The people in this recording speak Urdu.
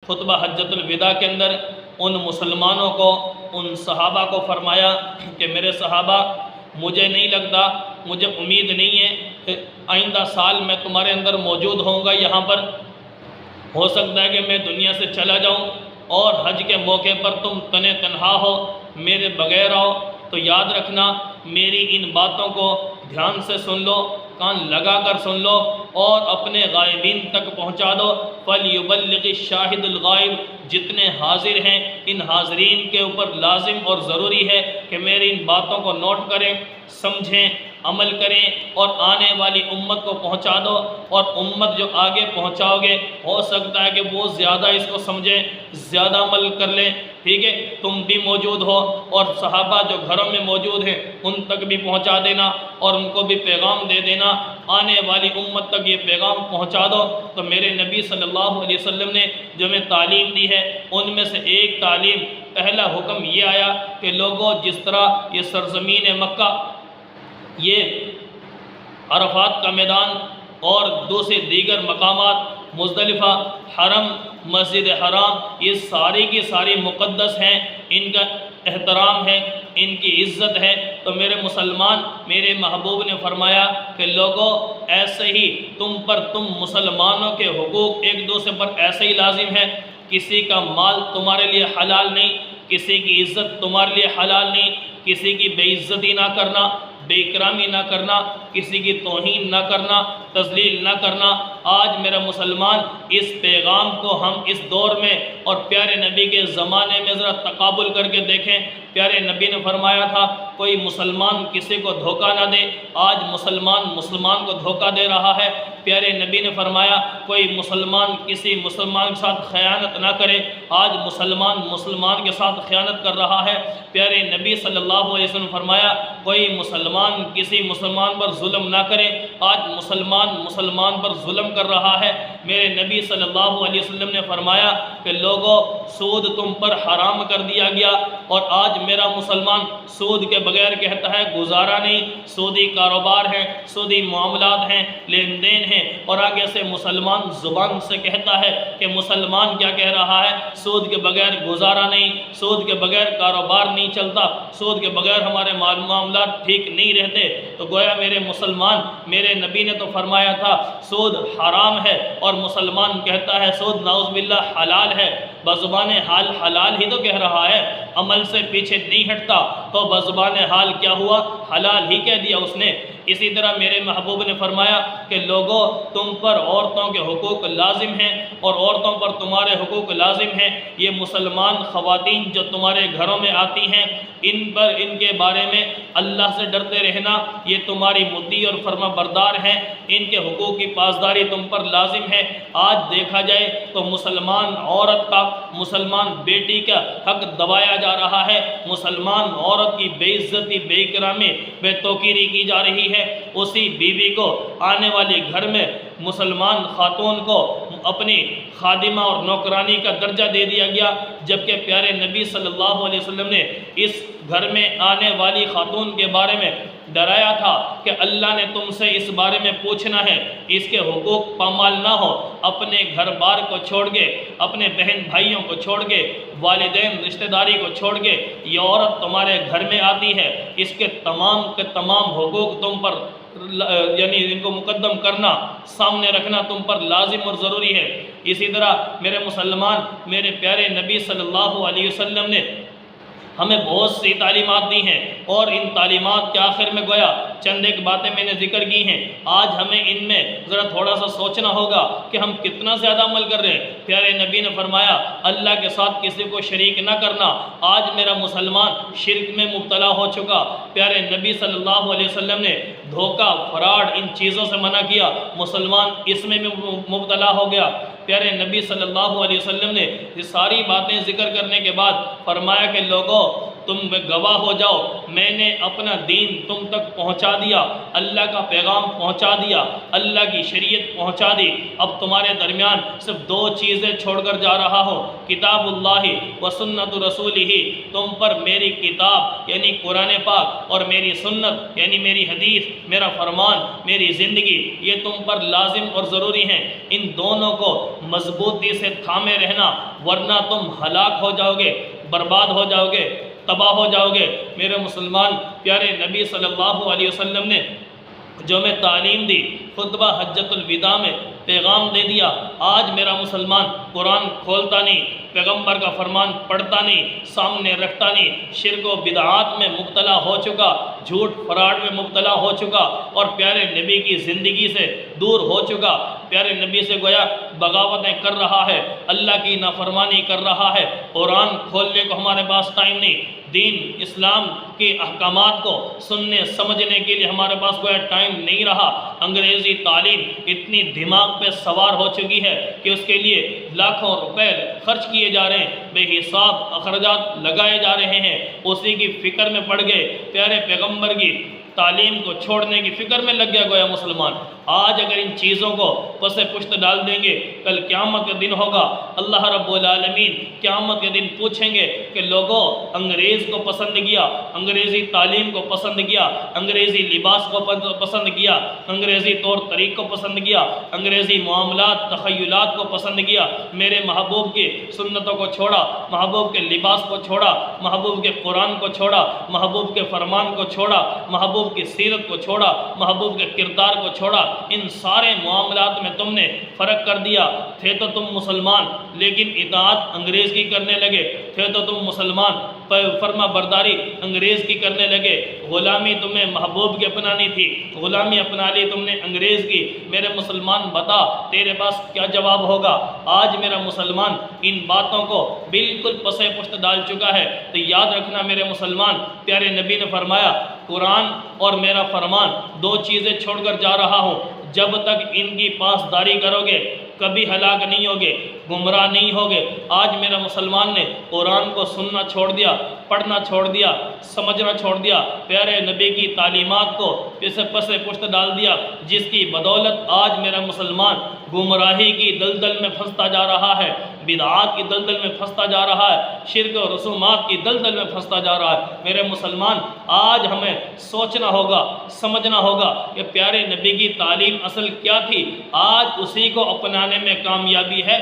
خطبہ حجۃ الوداع کے اندر ان مسلمانوں کو، ان صحابہ کو فرمایا کہ میرے صحابہ، مجھے نہیں لگتا، مجھے امید نہیں ہے کہ آئندہ سال میں تمہارے اندر موجود ہوں گا یہاں پر، ہو سکتا ہے کہ میں دنیا سے چلا جاؤں اور حج کے موقع پر تم تنہا ہو، میرے بغیر آؤ، تو یاد رکھنا میری ان باتوں کو دھیان سے سن لو، کان لگا کر سن لو اور اپنے غائبین تک پہنچا دو۔ فَلْيُبَلِّغِ الشَّاهِدُ الْغَائِبُ، جتنے حاضر ہیں ان حاضرین کے اوپر لازم اور ضروری ہے کہ میری ان باتوں کو نوٹ کریں، سمجھیں، عمل کریں اور آنے والی امت کو پہنچا دو، اور امت جو آگے پہنچاؤ گے ہو سکتا ہے کہ وہ زیادہ اس کو سمجھیں، زیادہ عمل کر لیں، ٹھیک ہے؟ تم بھی موجود ہو اور صحابہ جو گھروں میں موجود ہیں ان تک بھی پہنچا دینا اور ان کو بھی پیغام دے دینا، آنے والی امت تک یہ پیغام پہنچا دو۔ تو میرے نبی صلی اللہ علیہ وسلم نے جو ہمیں تعلیم دی ہے ان میں سے ایک تعلیم، پہلا حکم یہ آیا کہ لوگوں، جس طرح یہ سرزمین مکہ، یہ عرفات کا میدان اور دوسرے دیگر مقامات، مزدلفہ، حرم، مسجد حرام، یہ ساری کی ساری مقدس ہیں، ان کا احترام ہے، ان کی عزت ہے۔ تو میرے مسلمان، میرے محبوب نے فرمایا کہ لوگوں، ایسے ہی تم مسلمانوں کے حقوق ایک دوسرے پر ایسے ہی لازم ہے۔ کسی کا مال تمہارے لیے حلال نہیں، کسی کی عزت تمہارے لیے حلال نہیں، کسی کی بے عزتی نہ کرنا، بے اکرامی نہ کرنا، کسی کی توہین نہ کرنا، تذلیل نہ کرنا۔ آج میرا مسلمان، اس پیغام کو ہم اس دور میں اور پیارے نبی کے زمانے میں ذرا تقابل کر کے دیکھیں۔ پیارے نبی نے فرمایا تھا کوئی مسلمان کسی کو دھوکہ نہ دے، آج مسلمان کو دھوکہ دے رہا ہے۔ پیارے نبی نے فرمایا کوئی مسلمان کسی مسلمان کے ساتھ خیانت نہ کرے، آج مسلمان کے ساتھ خیانت کر رہا ہے۔ پیارے نبی صلی اللہ علیہ وسلم نے فرمایا کوئی مسلمان کسی مسلمان پر ظلم نہ کرے، آج مسلمان پر ظلم کر رہا ہے۔ میرے نبی صلی اللہ علیہ وسلم نے فرمایا کہ لوگوں، سود تم پر حرام کر دیا گیا، اور آج میرا مسلمان سود کے بغیر کہتا ہے گزارا نہیں، سودی کاروبار ہے، سودی معاملات ہیں، لین دین ہیں، اور آگے سے مسلمان زبان سے کہتا ہے کہ مسلمان کیا کہہ رہا ہے، سود کے بغیر گزارا نہیں، سود کے بغیر کاروبار نہیں چلتا، سود کے بغیر ہمارے معاملات ٹھیک نہیں رہتے۔ تو گویا میرے مسلمان، میرے نبی نے تو فرمایا تھا سود حرام ہے، اور مسلمان کہتا ہے سود نعوذ باللہ حلال ہے۔ بزبان حال حلال ہی تو کہہ رہا ہے، عمل سے پیچھے نہیں ہٹتا، تو بزبان حال کیا ہوا، حلال ہی کہہ دیا اس نے۔ اسی طرح میرے محبوب نے فرمایا کہ لوگوں، تم پر عورتوں کے حقوق لازم ہیں اور عورتوں پر تمہارے حقوق لازم ہیں۔ یہ مسلمان خواتین جو تمہارے گھروں میں آتی ہیں، ان کے بارے میں اللہ سے ڈرتے رہنا، یہ تمہاری مطیع اور فرما بردار ہیں، ان کے حقوق کی پاسداری تم پر لازم ہے۔ آج دیکھا جائے تو مسلمان عورت کا، مسلمان بیٹی کا حق دبایا جا رہا ہے، مسلمان عورت کی بے عزتی، بے اکرامی، بے توقیری کی جا رہی ہے۔ اسی بیوی کو آنے والے گھر میں مسلمان خاتون کو اپنی خادمہ اور نوکرانی کا درجہ دے دیا گیا، جبکہ پیارے نبی صلی اللہ علیہ وسلم نے اس گھر میں آنے والی خاتون کے بارے میں ڈرایا تھا کہ اللہ نے تم سے اس بارے میں پوچھنا ہے، اس کے حقوق پامال نہ ہو۔ اپنے گھر بار کو چھوڑ کے، اپنے بہن بھائیوں کو چھوڑ کے، والدین رشتہ داری کو چھوڑ کے یہ عورت تمہارے گھر میں آتی ہے، اس کے تمام حقوق تم پر، یعنی ان کو مقدم کرنا، سامنے رکھنا تم پر لازم اور ضروری ہے۔ اسی طرح میرے مسلمان، میرے پیارے نبی صلی اللہ علیہ وسلم نے ہمیں بہت سی تعلیمات دی ہیں، اور ان تعلیمات کے آخر میں گویا چند ایک باتیں میں نے ذکر کی ہیں۔ آج ہمیں ان میں ذرا تھوڑا سا سوچنا ہوگا کہ ہم کتنا زیادہ عمل کر رہے ہیں۔ پیارے نبی نے فرمایا اللہ کے ساتھ کسی کو شریک نہ کرنا۔ آج میرا مسلمان شرک میں مبتلا ہو چکا۔ پیارے نبی صلی اللہ علیہ وسلم نے دھوکہ، فراڈ، ان چیزوں سے منع کیا، مسلمان اس میں مبتلا ہو گیا۔ پیارے نبی صلی اللہ علیہ وسلم نے یہ ساری باتیں ذکر کرنے کے بعد فرمایا کہ لوگوں، تم گواہ ہو جاؤ میں نے اپنا دین تم تک پہنچا دیا، اللہ کا پیغام پہنچا دیا، اللہ کی شریعت پہنچا دی، اب تمہارے درمیان صرف دو چیزیں چھوڑ کر جا رہا ہوں، کتاب اللہ و سنت رسولہ، تم پر میری کتاب یعنی قرآن پاک اور میری سنت یعنی میری حدیث، میرا فرمان، میری زندگی، یہ تم پر لازم اور ضروری ہیں، ان دونوں کو مضبوطی سے تھامے رہنا ورنہ تم ہلاک ہو جاؤ گے، برباد ہو جاؤ گے، تباہ ہو جاؤ گے۔ میرے مسلمان پیارے نبی صلی اللہ علیہ وسلم نے جو میں تعلیم دی، خطبہ حجۃ الوداع میں پیغام دے دیا، آج میرا مسلمان قرآن کھولتا نہیں، پیغمبر کا فرمان پڑھتا نہیں، سامنے رکھتا نہیں، شرک و بدعات میں مبتلا ہو چکا، جھوٹ فراڈ میں مبتلا ہو چکا اور پیارے نبی کی زندگی سے دور ہو چکا، پیارے نبی سے گویا بغاوتیں کر رہا ہے، اللہ کی نافرمانی کر رہا ہے، قرآن کھولنے کو ہمارے پاس ٹائم نہیں، دین اسلام کے احکامات کو سننے سمجھنے کے لیے ہمارے پاس کوئی ٹائم نہیں رہا، انگریزی تعلیم اتنی دماغ پہ سوار ہو چکی ہے کہ اس کے لیے لاکھوں روپے خرچ کیے جا رہے ہیں، بے حساب اخراجات لگائے جا رہے ہیں، اسی کی فکر میں پڑ گئے، پیارے پیغمبر کی تعلیم کو چھوڑنے کی فکر میں لگ گیا گویا مسلمان۔ آج اگر ان چیزوں کو پس پشت ڈال دیں گے، کل قیامت کا دن ہوگا، اللہ رب العالمین قیامت کے دن پوچھیں گے کہ لوگوں انگریز کو پسند کیا، انگریزی تعلیم کو پسند کیا، انگریزی لباس کو پسند کیا، انگریزی طور طریق کو پسند کیا، انگریزی معاملات تخیلات کو پسند کیا، میرے محبوب کی سنتوں کو چھوڑا، محبوب کے لباس کو چھوڑا، محبوب کے قرآن کو چھوڑا، محبوب کے فرمان کو چھوڑا، محبوب کی سیرت کو چھوڑا، محبوب کے کردار کو چھوڑا، ان سارے معاملات میں تم نے فرق کر دیا، تھے تو تم مسلمان لیکن اطاعت انگریز کی کرنے لگے، تھے تو تم مسلمان فرما برداری انگریز کی کرنے لگے، غلامی تمہیں محبوب کی اپنانی تھی، غلامی اپنا لی تم نے انگریز کی، میرے مسلمان بتا تیرے پاس کیا جواب ہوگا؟ آج میرا مسلمان ان باتوں کو بالکل پسے پشت ڈال چکا ہے، تو یاد رکھنا میرے مسلمان، پیارے نبی نے فرمایا قرآن اور میرا فرمان دو چیزیں چھوڑ کر جا رہا ہوں، جب تک ان کی پاسداری کرو گے کبھی ہلاک نہیں ہوگے، گمراہ نہیں ہوگے۔ آج میرا مسلمان نے قرآن کو سننا چھوڑ دیا، پڑھنا چھوڑ دیا، سمجھنا چھوڑ دیا، پیارے نبی کی تعلیمات کو پسے پشت ڈال دیا، جس کی بدولت آج میرا مسلمان گمراہی کی دلدل میں پھنستا جا رہا ہے، بدعات کی دلدل میں پھنستا جا رہا ہے، شرک و رسومات کی دلدل میں پھنستا جا رہا ہے۔ میرے مسلمان آج ہمیں سوچنا ہوگا، سمجھنا ہوگا کہ پیارے نبی کی تعلیم اصل کیا تھی، آج اسی کو اپنانے میں کامیابی ہے۔